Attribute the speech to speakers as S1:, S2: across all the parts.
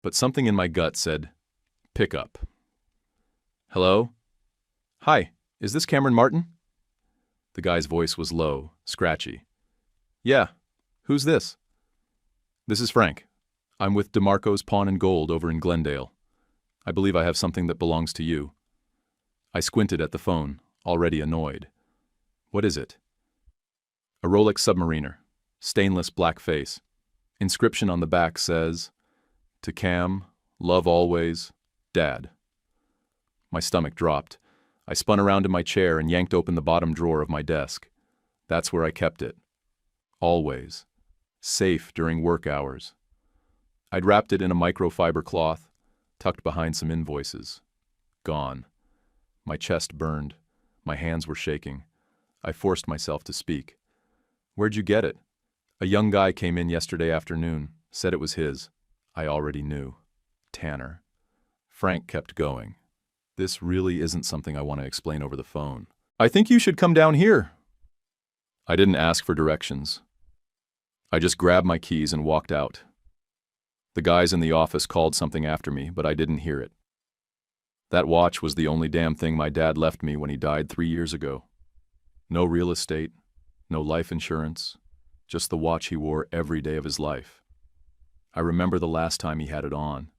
S1: but something in my gut said, pick up. Hello? Hi, is this Cameron Martin? The guy's voice was low, scratchy. Yeah, who's this? This is Frank. I'm with DeMarco's Pawn and Gold over in Glendale. I believe I have something that belongs to you. I squinted at the phone, already annoyed. What is it? A ROLEX Submariner, stainless black face. Inscription on the back says, to Cam, love always, Dad. My stomach dropped. I spun around in my chair and yanked open the bottom drawer of my desk. That's where I kept it. Always. Safe during work hours. I'd wrapped it in a microfiber cloth, tucked behind some invoices. Gone. My chest burned. My hands were shaking. I forced myself to speak. Where'd you get it? A young guy came in yesterday afternoon, said it was his. I already knew. Tanner. Frank kept going. This really isn't something I want to explain over the phone. I think you should come down here. I didn't ask for directions. I just grabbed my keys and walked out. The guys in the office called something after me, but I didn't hear it. That watch was the only damn thing my dad left me when he died 3 years ago. No real estate, no life insurance, just the watch he wore every day of his life. I remember the last time he had it on.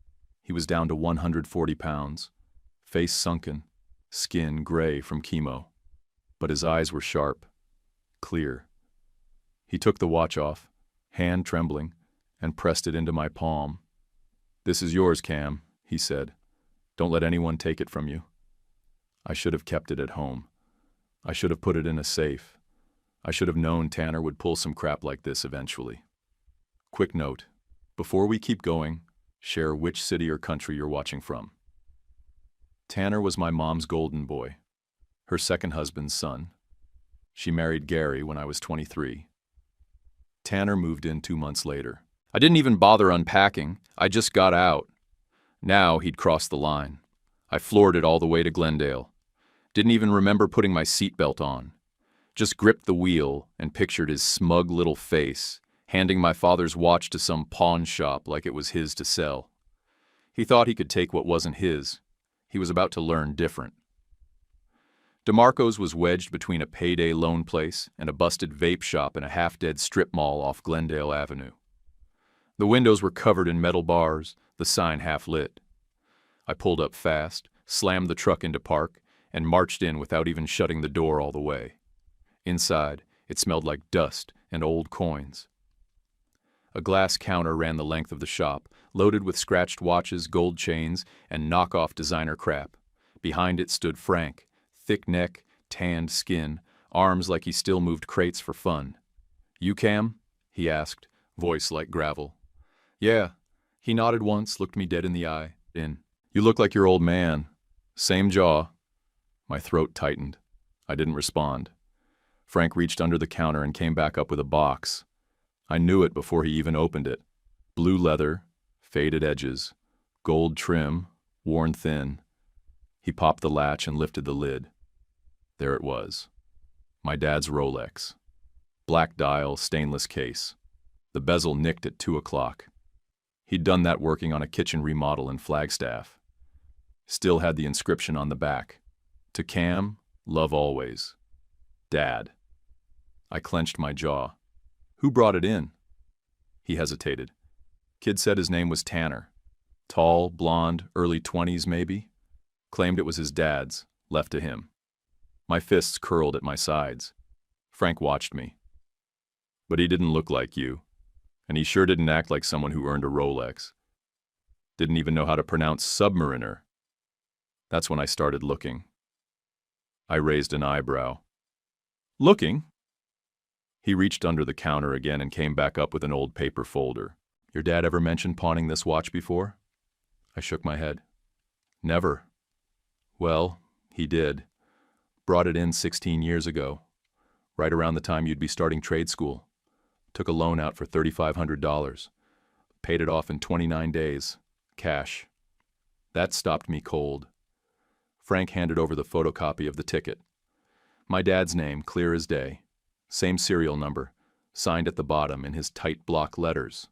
S1: He was down to 140 pounds, face sunken, skin gray from chemo. But his eyes were sharp, clear. He took the watch off, hand trembling, and pressed it into my palm. This is yours, Cam, he said. Don't let anyone take it from you. I should have kept it at home. I should have put it in a safe. I should have known Tanner would pull some crap like this eventually. Quick note, before we keep going, share which city or country you're watching from. Tanner was my mom's golden boy, her second husband's son. She married Gary when I was 23. Tanner moved in 2 months later. I didn't even bother unpacking. I just got out. Now he'd crossed the line. I floored it all the way to Glendale. Didn't even remember putting my seatbelt on. Just gripped the wheel and pictured his smug little face, handing my father's watch to some pawn shop like it was his to sell. He thought he could take what wasn't his. He was about to learn different. DeMarco's was wedged between a payday loan place and a busted vape shop in a half-dead strip mall off Glendale Avenue. The windows were covered in metal bars, the sign half-lit. I pulled up fast, slammed the truck into park, and marched in without even shutting the door all the way. Inside, it smelled like dust and old coins. A glass counter ran the length of the shop, loaded with scratched watches, gold chains, and knockoff designer crap. Behind it stood Frank, thick neck, tanned skin, arms like he still moved crates for fun. You, Cam? He asked, voice like gravel. Yeah. He nodded once, looked me dead in the eye. You look like your old man. Same jaw. My throat tightened. I didn't respond. Frank reached under the counter and came back up with a box. I knew it before he even opened it. Blue leather, faded edges, gold trim, worn thin. He popped the latch and lifted the lid. There it was. My dad's Rolex. Black dial, stainless case. The bezel nicked at 2 o'clock. He'd done that working on a kitchen remodel in Flagstaff. Still had the inscription on the back. To Cam, love always. Dad. I clenched my jaw. Who brought it in? He hesitated. Kid said his name was Tanner. Tall, blonde, early 20s maybe. Claimed it was his dad's, left to him. My fists curled at my sides. Frank watched me. But he didn't look like you. And he sure didn't act like someone who earned a Rolex. Didn't even know how to pronounce submariner. That's when I started looking. I raised an eyebrow. Looking? He reached under the counter again and came back up with an old paper folder. Your dad ever mentioned pawning this watch before? I shook my head. Never. Well, he did. Brought it in 16 years ago, right around the time you'd be starting trade school. Took a loan out for $3,500. Paid it off in 29 days. Cash. That stopped me cold. Frank handed over the photocopy of the ticket. My dad's name, clear as day. Same serial number, signed at the bottom in his tight block letters.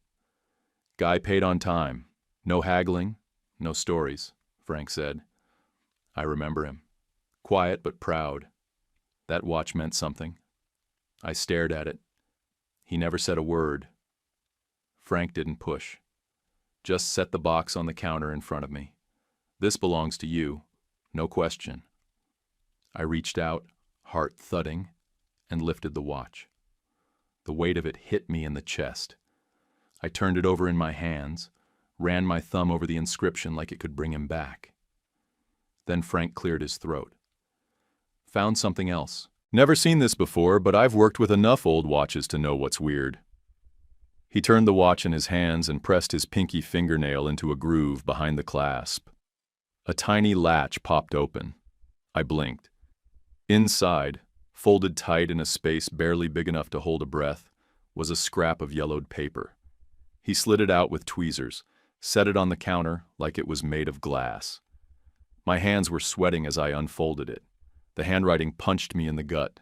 S1: Guy paid on time. No haggling, no stories, Frank said. I remember him. Quiet but proud. That watch meant something. I stared at it. He never said a word. Frank didn't push. Just set the box on the counter in front of me. This belongs to you, no question. I reached out, heart thudding, and lifted the watch. The weight of it hit me in the chest. I turned it over in my hands, ran my thumb over the inscription like it could bring him back. Then Frank cleared his throat. Found something else. Never seen this before, but I've worked with enough old watches to know what's weird. He turned the watch in his hands and pressed his pinky fingernail into a groove behind the clasp. A tiny latch popped open. I blinked. Inside, folded tight in a space barely big enough to hold a breath, was a scrap of yellowed paper. He slid it out with tweezers, set it on the counter like it was made of glass. My hands were sweating as I unfolded it. The handwriting punched me in the gut.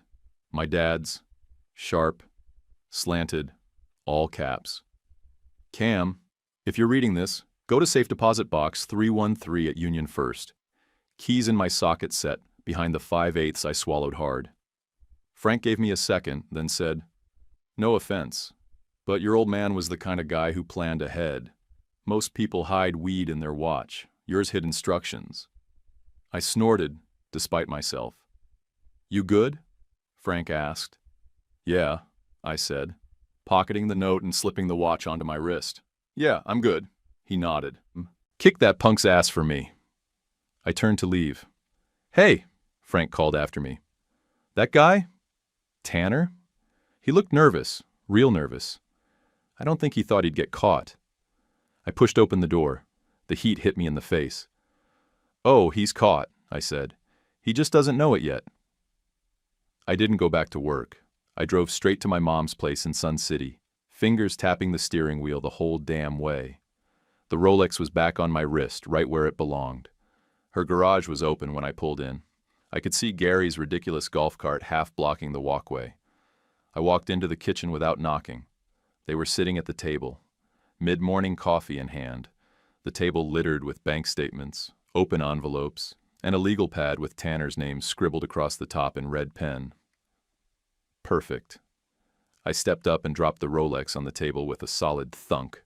S1: My dad's, sharp, slanted, all caps. Cam, if you're reading this, go to safe deposit box 313 at Union First. Keys in my socket set, behind the 5/8 I swallowed hard. Frank gave me a second, then said, No offense, but your old man was the kind of guy who planned ahead. Most people hide weed in their watch. Yours hid instructions. I snorted, despite myself. You good? Frank asked. Yeah, I said, pocketing the note and slipping the watch onto my wrist. Yeah, I'm good. He nodded. Kick that punk's ass for me. I turned to leave. Hey, Frank called after me. That guy? Tanner? He looked nervous, real nervous. I don't think he thought he'd get caught. I pushed open the door. The heat hit me in the face. Oh, he's caught, I said. He just doesn't know it yet. I didn't go back to work. I drove straight to my mom's place in Sun City, fingers tapping the steering wheel the whole damn way. The Rolex was back on my wrist, right where it belonged. Her garage was open when I pulled in. I could see Gary's ridiculous golf cart half blocking the walkway. I walked into the kitchen without knocking. They were sitting at the table, mid-morning coffee in hand, the table littered with bank statements, open envelopes, and a legal pad with Tanner's name scribbled across the top in red pen. Perfect. I stepped up and dropped the Rolex on the table with a solid thunk.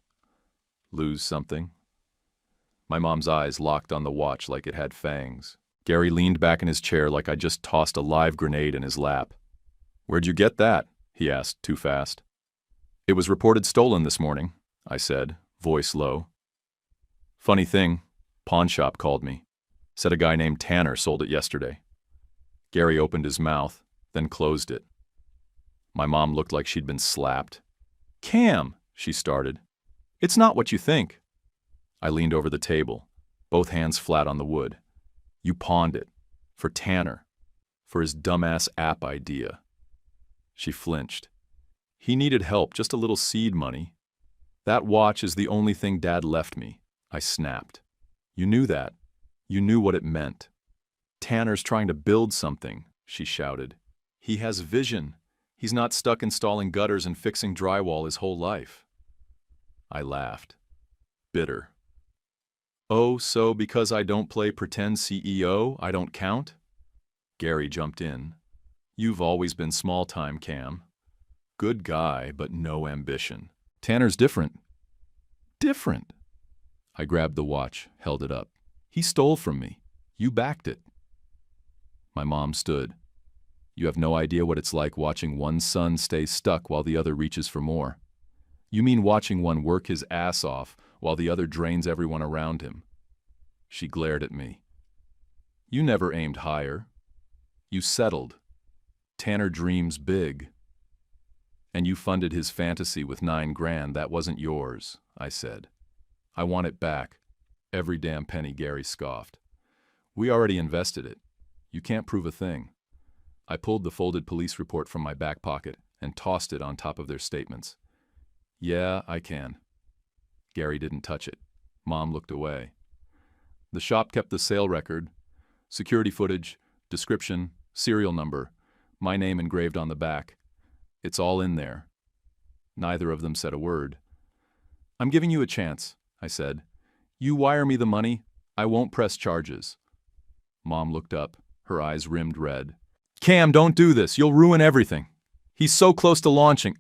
S1: Lose something? My mom's eyes locked on the watch like it had fangs. Gary leaned back in his chair like I just tossed a live grenade in his lap. Where'd you get that? He asked, too fast. It was reported stolen this morning, I said, voice low. Funny thing, pawn shop called me. Said a guy named Tanner sold it yesterday. Gary opened his mouth, then closed it. My mom looked like she'd been slapped. Cam, she started. It's not what you think. I leaned over the table, both hands flat on the wood. You pawned it. For Tanner. For his dumbass app idea. She flinched. He needed help, just a little seed money. That watch is the only thing Dad left me, I snapped. You knew that. You knew what it meant. Tanner's trying to build something, she shouted. He has vision. He's not stuck installing gutters and fixing drywall his whole life. I laughed. Bitter. Oh, so because I don't play pretend CEO, I don't count? Gary jumped in. You've always been small-time, Cam. Good guy, but no ambition. Tanner's different. Different. I grabbed the watch, held it up. He stole from me. You backed it. My mom stood. You have no idea what it's like watching one son stay stuck while the other reaches for more. You mean watching one work his ass off while the other drains everyone around him. She glared at me. You never aimed higher. You settled. Tanner dreams big. And you funded his fantasy with $9 grand. That wasn't yours, I said. I want it back. Every damn penny, Gary scoffed. We already invested it. You can't prove a thing. I pulled the folded police report from my back pocket and tossed it on top of their statements. Yeah, I can. Gary didn't touch it. Mom looked away. The shop kept the sale record, security footage, description, serial number, my name engraved on the back. It's all in there. Neither of them said a word. I'm giving you a chance, I said. You wire me the money, I won't press charges. Mom looked up, her eyes rimmed red. Cam, don't do this. You'll ruin everything. He's so close to launching.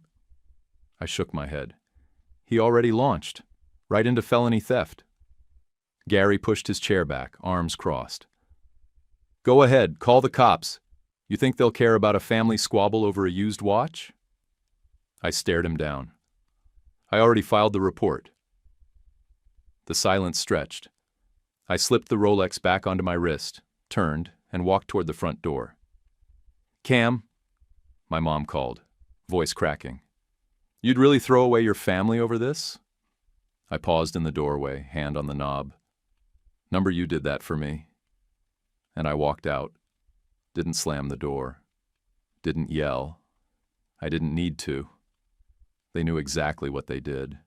S1: I shook my head. He already launched, right into felony theft. Gary pushed his chair back, arms crossed. Go ahead, call the cops. You think they'll care about a family squabble over a used watch? I stared him down. I already filed the report. The silence stretched. I slipped the Rolex back onto my wrist, turned, and walked toward the front door. Cam, my mom called, voice cracking. You'd really throw away your family over this? I paused in the doorway, hand on the knob. Number you did that for me. And I walked out. Didn't slam the door. Didn't yell. I didn't need to. They knew exactly what they did.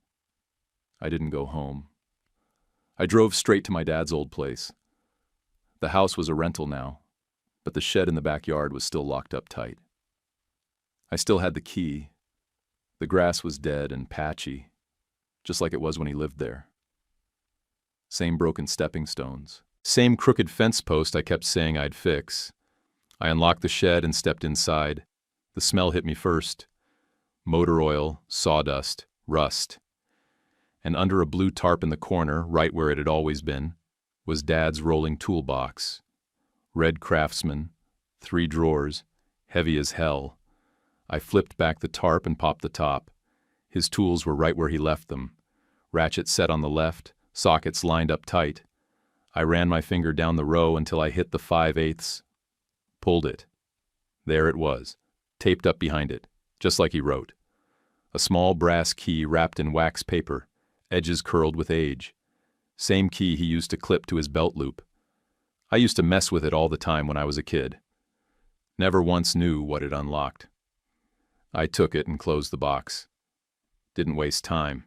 S1: I didn't go home. I drove straight to my dad's old place. The house was a rental now, but the shed in the backyard was still locked up tight. I still had the key. The grass was dead and patchy, just like it was when he lived there. Same broken stepping stones. Same crooked fence post I kept saying I'd fix. I unlocked the shed and stepped inside. The smell hit me first. Motor oil, sawdust, rust. And under a blue tarp in the corner, right where it had always been, was Dad's rolling toolbox. Red Craftsman, 3 drawers, heavy as hell. I flipped back the tarp and popped the top. His tools were right where he left them. Ratchet set on the left, sockets lined up tight. I ran my finger down the row until I hit the 5/8. Pulled it. There it was, taped up behind it, just like he wrote. A small brass key wrapped in wax paper, edges curled with age. Same key he used to clip to his belt loop. I used to mess with it all the time when I was a kid. Never once knew what it unlocked. I took it and closed the box. Didn't waste time.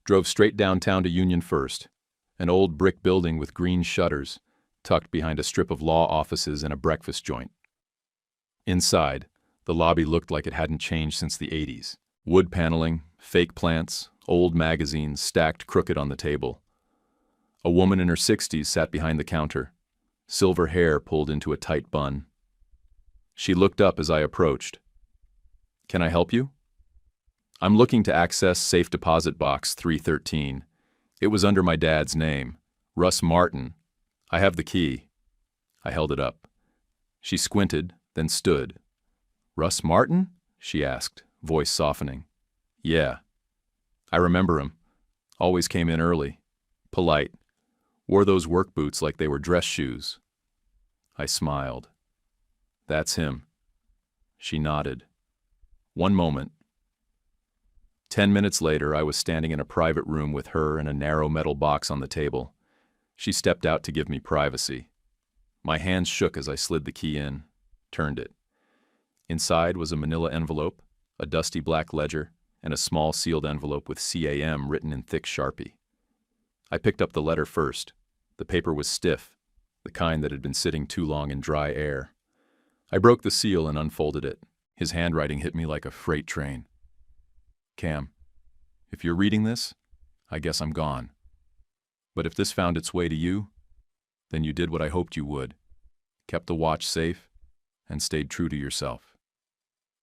S1: Drove straight downtown to Union First, an old brick building with green shutters, tucked behind a strip of law offices and a breakfast joint. Inside, the lobby looked like it hadn't changed since the 80s. Wood paneling, fake plants, old magazines stacked crooked on the table. A woman in her 60s sat behind the counter, silver hair pulled into a tight bun. She looked up as I approached. Can I help you? I'm looking to access safe deposit box 313. It was under my dad's name, Russ Martin. I have the key. I held it up. She squinted, then stood. Russ Martin? She asked, voice softening. Yeah. I remember him. Always came in early. Polite. Wore those work boots like they were dress shoes. I smiled. That's him. She nodded. One moment. 10 minutes later, I was standing in a private room with her and a narrow metal box on the table. She stepped out to give me privacy. My hands shook as I slid the key in, turned it. Inside was a manila envelope, a dusty black ledger, and a small sealed envelope with CAM written in thick Sharpie. I picked up the letter first. The paper was stiff, the kind that had been sitting too long in dry air. I broke the seal and unfolded it. His handwriting hit me like a freight train. Cam, if you're reading this, I guess I'm gone. But if this found its way to you, then you did what I hoped you would, kept the watch safe, and stayed true to yourself.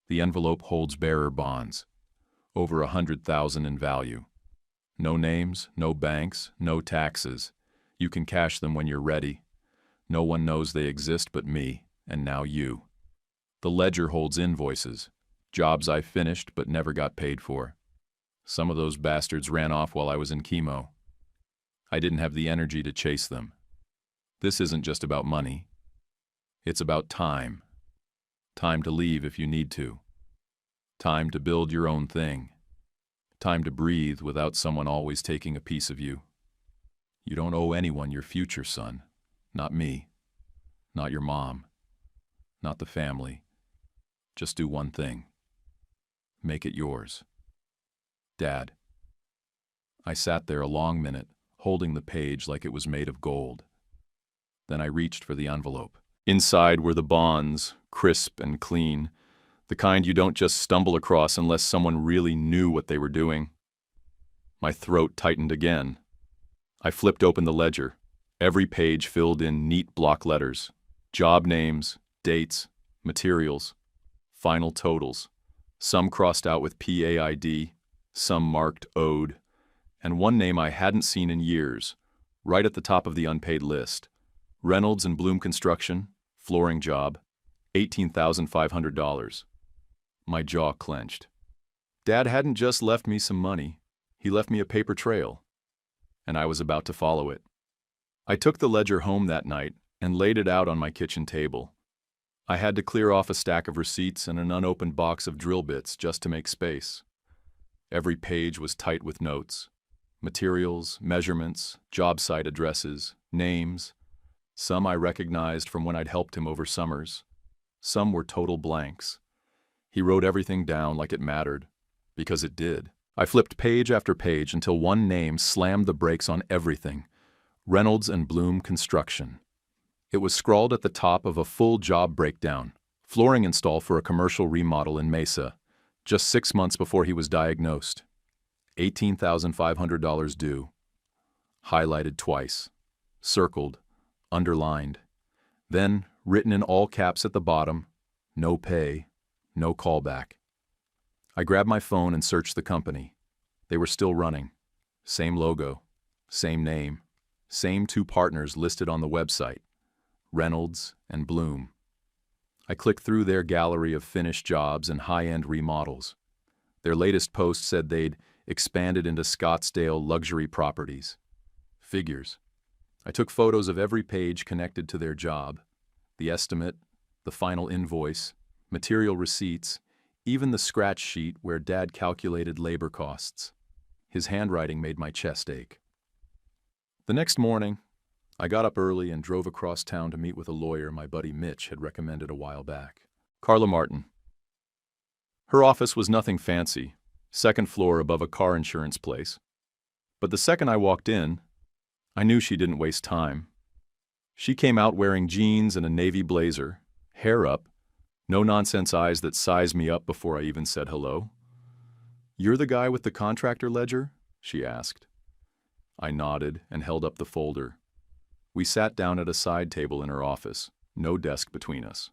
S1: The envelope holds bearer bonds, over 100,000 in value. No names, no banks, no taxes. You can cash them when you're ready. No one knows they exist but me, and now you. The ledger holds invoices, jobs I finished but never got paid for. Some of those bastards ran off while I was in chemo. I didn't have the energy to chase them. This isn't just about money. It's about time. Time to leave if you need to. Time to build your own thing. Time to breathe without someone always taking a piece of you. You don't owe anyone your future, son. Not me. Not your mom. Not the family. Just do one thing. Make it yours. Dad. I sat there a long minute, holding the page like it was made of gold. Then I reached for the envelope. Inside were the bonds, crisp and clean, the kind you don't just stumble across unless someone really knew what they were doing. My throat tightened again. I flipped open the ledger, every page filled in neat block letters, job names, dates, materials, final totals, some crossed out with PAID, some marked owed, and one name I hadn't seen in years, right at the top of the unpaid list. Reynolds and Bloom Construction, flooring job, $18,500. My jaw clenched. Dad hadn't just left me some money, he left me a paper trail, and I was about to follow it. I took the ledger home that night and laid it out on my kitchen table. I had to clear off a stack of receipts and an unopened box of drill bits just to make space. Every page was tight with notes. Materials, measurements, job site addresses, names. Some I recognized from when I'd helped him over summers. Some were total blanks. He wrote everything down like it mattered, because it did. I flipped page after page until one name slammed the brakes on everything: Reynolds and Bloom Construction. It was scrawled at the top of a full job breakdown, flooring install for a commercial remodel in Mesa, just 6 months before he was diagnosed. $18,500 due. Highlighted twice. Circled. Underlined. Then, written in all caps at the bottom, no pay, no callback. I grabbed my phone and searched the company. They were still running. Same logo, same name, same 2 partners listed on the website, Reynolds and Bloom. I clicked through their gallery of finished jobs and high-end remodels. Their latest post said they'd expanded into Scottsdale luxury properties. Figures. I took photos of every page connected to their job, the estimate, the final invoice, material receipts, even the scratch sheet where Dad calculated labor costs. His handwriting made my chest ache. The next morning, I got up early and drove across town to meet with a lawyer my buddy Mitch had recommended a while back. Carla Martin. Her office was nothing fancy, 2nd floor above a car insurance place. But the second I walked in, I knew she didn't waste time. She came out wearing jeans and a navy blazer, hair up, no-nonsense eyes that sized me up before I even said hello. "You're the guy with the contractor ledger?" she asked. I nodded and held up the folder. We sat down at a side table in her office, no desk between us.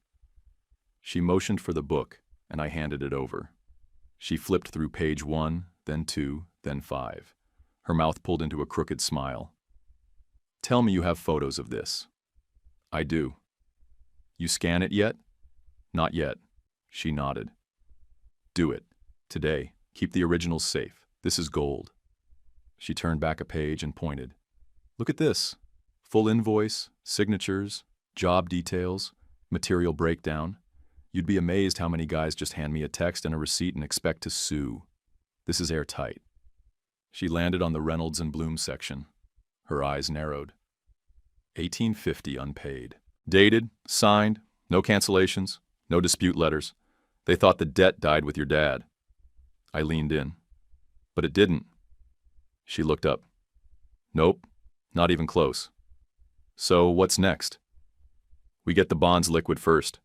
S1: She motioned for the book, and I handed it over. She flipped through page 1, then 2, then 5. Her mouth pulled into a crooked smile. "Tell me you have photos of this." "I do." "You scan it yet?" "Not yet." She nodded. "Do it. Today. Keep the originals safe. This is gold." She turned back a page and pointed. "Look at this. Full invoice, signatures, job details, material breakdown. You'd be amazed how many guys just hand me a text and a receipt and expect to sue. This is airtight." She landed on the Reynolds and Bloom section. Her eyes narrowed. $1850 unpaid. Dated, signed, no cancellations, no dispute letters. They thought the debt died with your dad. I leaned in. But it didn't. She looked up. "Nope, not even close." "So what's next?" "We get the bonds liquid first.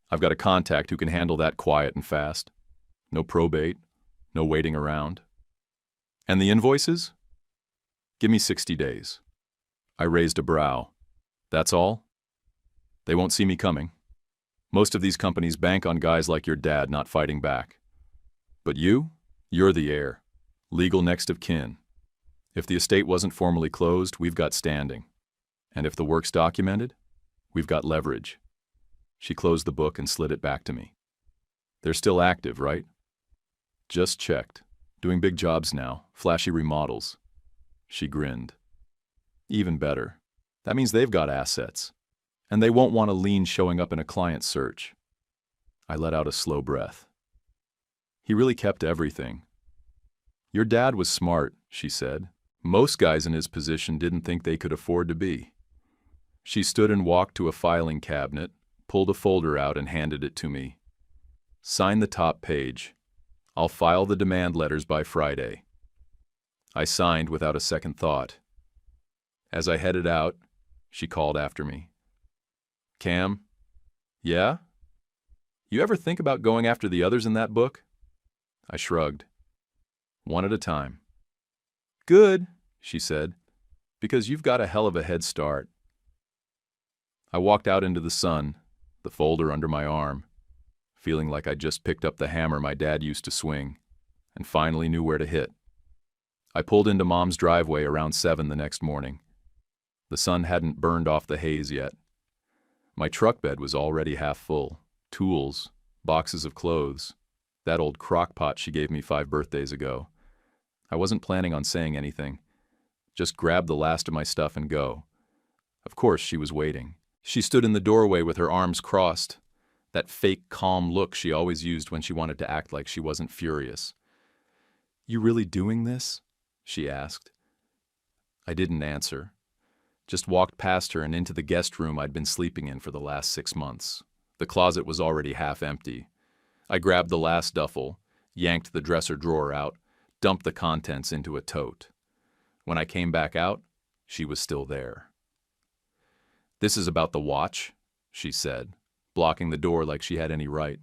S1: I've got a contact who can handle that quiet and fast. No probate, no waiting around." "And the invoices?" "Give me 60 days. I raised a brow. "That's all?" "They won't see me coming. Most of these companies bank on guys like your dad not fighting back. But you're the heir. Legal next of kin. If the estate wasn't formally closed, we've got standing. And if the work's documented, we've got leverage." She closed the book and slid it back to me. "They're still active, right?" "Just checked. Doing big jobs now, flashy remodels." She grinned. "Even better. That means they've got assets. And they won't want a lien showing up in a client search." I let out a slow breath. He really kept everything. "Your dad was smart," she said. "Most guys in his position didn't think they could afford to be." She stood and walked to a filing cabinet, pulled a folder out and handed it to me. "Sign the top page. I'll file the demand letters by Friday." I signed without a second thought. As I headed out, she called after me. "Cam?" "Yeah? You ever think about going after the others in that book?" I shrugged. "One at a time." "Good," she said. Because you've got a hell of a head start. I walked out into the sun, the folder under my arm, feeling like I'd just picked up the hammer my dad used to swing, and finally knew where to hit. I pulled into Mom's driveway around 7 the next morning. The sun hadn't burned off the haze yet. My truck bed was already half full. Tools, boxes of clothes, that old crock pot she gave me 5 birthdays ago. I wasn't planning on saying anything. Just grab the last of my stuff and go. Of course, she was waiting. She stood in the doorway with her arms crossed, that fake calm look she always used when she wanted to act like she wasn't furious. "You really doing this?" she asked. I didn't answer. Just walked past her and into the guest room I'd been sleeping in for the last 6 months. The closet was already half empty. I grabbed the last duffel, yanked the dresser drawer out, dumped the contents into a tote. When I came back out, she was still there. "This is about the watch," she said, blocking the door like she had any right.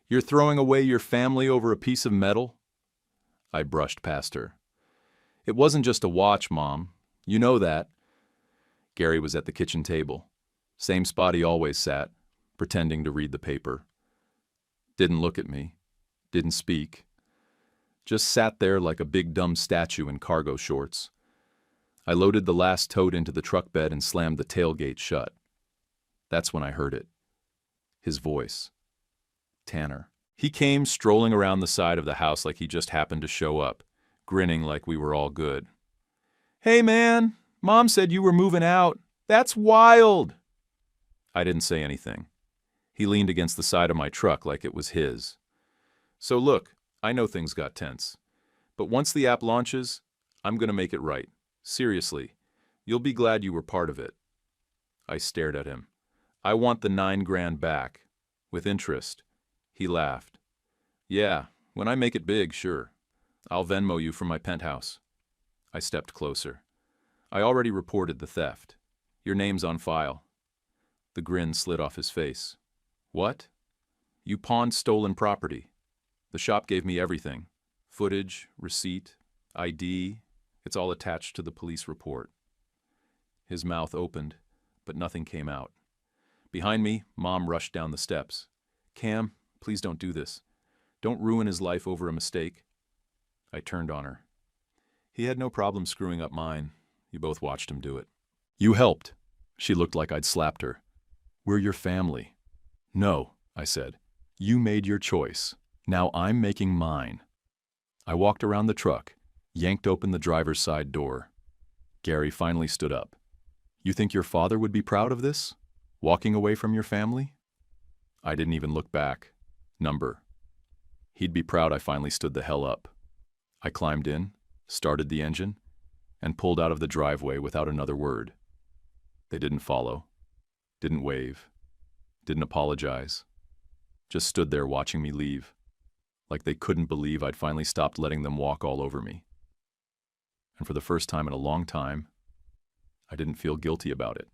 S1: "You're throwing away your family over a piece of metal?" I brushed past her. "It wasn't just a watch, Mom. You know that." Gary was at the kitchen table, same spot he always sat, pretending to read the paper. Didn't look at me, didn't speak. Just sat there like a big dumb statue in cargo shorts. I loaded the last tote into the truck bed and slammed the tailgate shut. That's when I heard it. His voice. Tanner. He came strolling around the side of the house like he just happened to show up, grinning like we were all good. "Hey man, Mom said you were moving out. That's wild!" I didn't say anything. He leaned against the side of my truck like it was his. "So look, I know things got tense. But once the app launches, I'm gonna make it right. Seriously, you'll be glad you were part of it." I stared at him. "I want the 9 grand back. With interest." He laughed. "Yeah, when I make it big, sure. I'll Venmo you from my penthouse." I stepped closer. "I already reported the theft. Your name's on file." The grin slid off his face. "What?" "You pawned stolen property. The shop gave me everything. Footage, receipt, ID. It's all attached to the police report." His mouth opened, but nothing came out. Behind me, Mom rushed down the steps. "Cam, please don't do this. Don't ruin his life over a mistake." I turned on her. "He had no problem screwing up mine. You both watched him do it." "You helped." She looked like I'd slapped her. "We're your family." "No," I said. "You made your choice. Now I'm making mine." I walked around the truck, yanked open the driver's side door. Gary finally stood up. "You think your father would be proud of this? Walking away from your family?" I didn't even look back. Number. He'd be proud I finally stood the hell up. I climbed in, started the engine, and pulled out of the driveway without another word. They didn't follow, didn't wave, didn't apologize. Just stood there watching me leave, like they couldn't believe I'd finally stopped letting them walk all over me. And for the first time in a long time, I didn't feel guilty about it.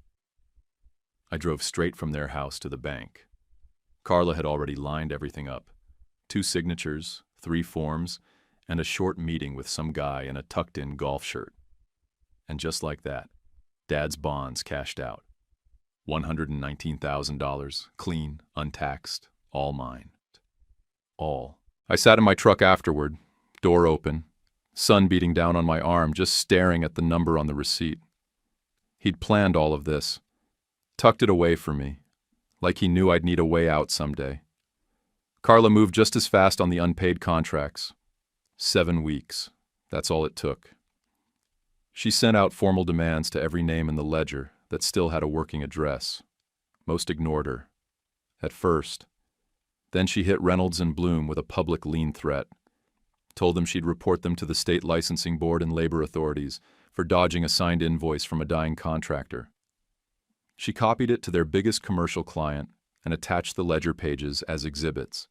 S1: I drove straight from their house to the bank. Carla had already lined everything up. 2 signatures, 3 forms, and a short meeting with some guy in a tucked-in golf shirt. And just like that, Dad's bonds cashed out. $119,000, clean, untaxed, all mine. All. I sat in my truck afterward, door open, sun beating down on my arm, just staring at the number on the receipt. He'd planned all of this, tucked it away for me, like he knew I'd need a way out someday. Carla moved just as fast on the unpaid contracts. 7 weeks. That's all it took. She sent out formal demands to every name in the ledger that still had a working address. Most ignored her. At first. Then she hit Reynolds and Bloom with a public lien threat. Told them she'd report them to the state licensing board and labor authorities for dodging a signed invoice from a dying contractor. She copied it to their biggest commercial client and attached the ledger pages as exhibits.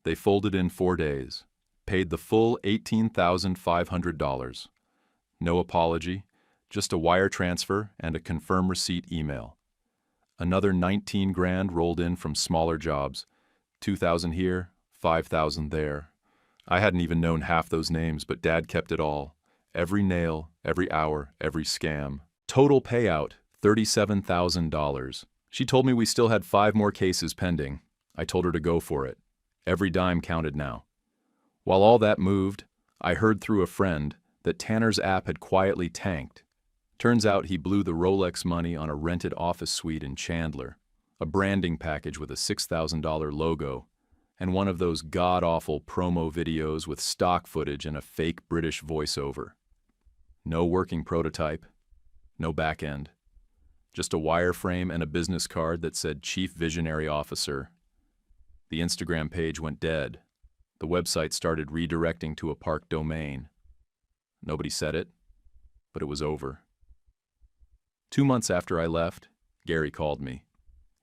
S1: They folded in 4 days, paid the full $18,500. No apology, just a wire transfer and a confirm receipt email. Another 19 grand rolled in from smaller jobs, 2,000 here, 5,000 there. I hadn't even known half those names, but Dad kept it all, Every nail, every hour, every scam. Total payout, $37,000. She told me we still had 5 more cases pending. I told her to go for it. Every dime counted now. While all that moved, I heard through a friend that Tanner's app had quietly tanked. Turns out he blew the ROLEX money on a rented office suite in Chandler, a branding package with a $6,000 logo, and one of those god-awful promo videos with stock footage and a fake British voiceover. No working prototype, no back end. Just a wireframe and a business card that said Chief Visionary Officer. The Instagram page went dead. The website started redirecting to a park domain. Nobody said it, but it was over. 2 months after I left, Gary called me.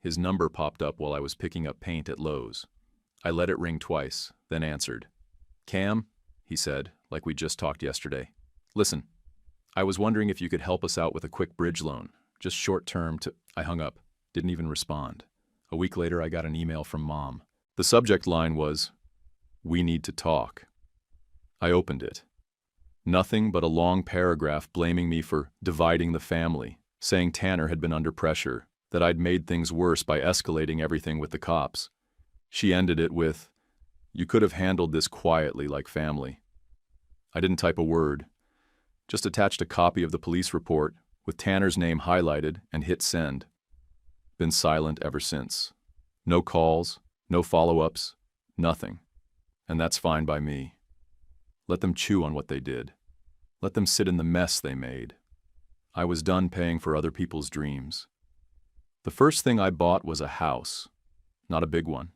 S1: His number popped up while I was picking up paint at Lowe's. I let it ring twice, then answered. "Cam," he said, like we just talked yesterday. "Listen, I was wondering if you could help us out with a quick bridge loan, just short-term to—" I hung up, didn't even respond. A week later, I got an email from Mom. The subject line was, "We need to talk." I opened it. Nothing but a long paragraph blaming me for dividing the family, saying Tanner had been under pressure, that I'd made things worse by escalating everything with the cops. She ended it with, "You could have handled this quietly like family." I didn't type a word, just attached a copy of the police report with Tanner's name highlighted and hit send. Been silent ever since. No calls, no follow-ups, nothing. And that's fine by me. Let them chew on what they did. Let them sit in the mess they made. I was done paying for other people's dreams. The first thing I bought was a house, not a big one.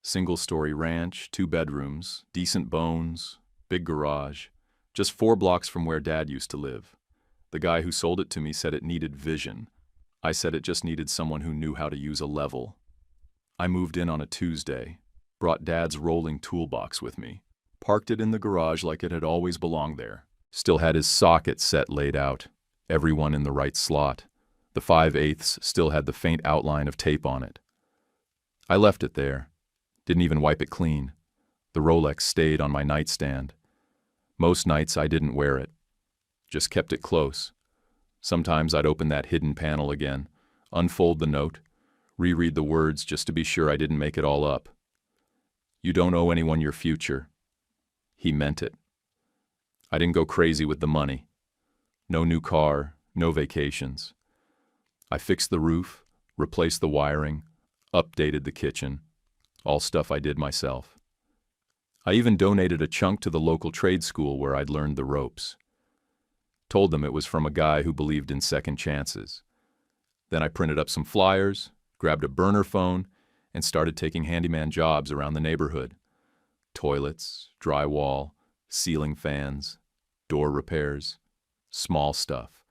S1: Single-story ranch, 2 bedrooms, decent bones, big garage, just 4 blocks from where Dad used to live. The guy who sold it to me said it needed vision. I said it just needed someone who knew how to use a level. I moved in on a Tuesday, brought Dad's rolling toolbox with me, parked it in the garage like it had always belonged there. Still had his socket set laid out, every one in the right slot. The 5/8 still had the faint outline of tape on it. I left it there, didn't even wipe it clean. The Rolex stayed on my nightstand. Most nights I didn't wear it, just kept it close. Sometimes I'd open that hidden panel again, unfold the note, reread the words just to be sure I didn't make it all up. "You don't owe anyone your future." He meant it. I didn't go crazy with the money. No new car, no vacations. I fixed the roof, replaced the wiring, updated the kitchen, all stuff I did myself. I even donated a chunk to the local trade school where I'd learned the ropes. Told them it was from a guy who believed in second chances. Then I printed up some flyers, grabbed a burner phone, and started taking handyman jobs around the neighborhood. Toilets, drywall, ceiling fans, door repairs, small stuff.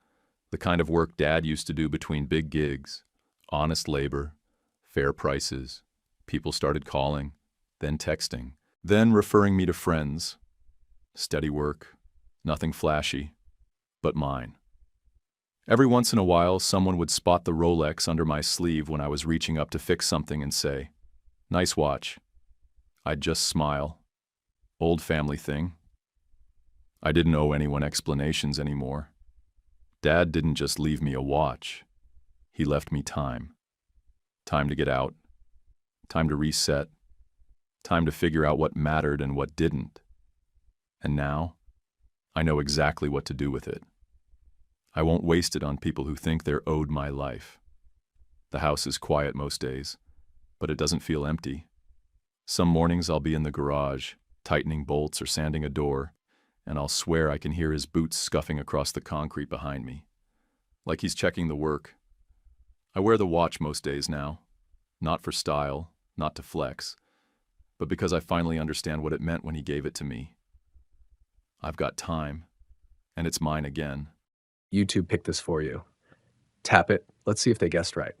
S1: The kind of work Dad used to do between big gigs. Honest labor, fair prices. People started calling, then texting, then referring me to friends. Steady work, nothing flashy, but mine. Every once in a while, someone would spot the Rolex under my sleeve when I was reaching up to fix something and say, "Nice watch." I'd just smile. Old family thing. I didn't owe anyone explanations anymore. Dad didn't just leave me a watch. He left me time. Time to get out. Time to reset. Time to figure out what mattered and what didn't. And now, I know exactly what to do with it. I won't waste it on people who think they're owed my life. The house is quiet most days, but it doesn't feel empty. Some mornings I'll be in the garage, tightening bolts or sanding a door, and I'll swear I can hear his boots scuffing across the concrete behind me. Like he's checking the work. I wear the watch most days now, not for style, not to flex, but because I finally understand what it meant when he gave it to me. I've got time, and it's mine again.
S2: YouTube picked this for you. Tap it. Let's see if they guessed right.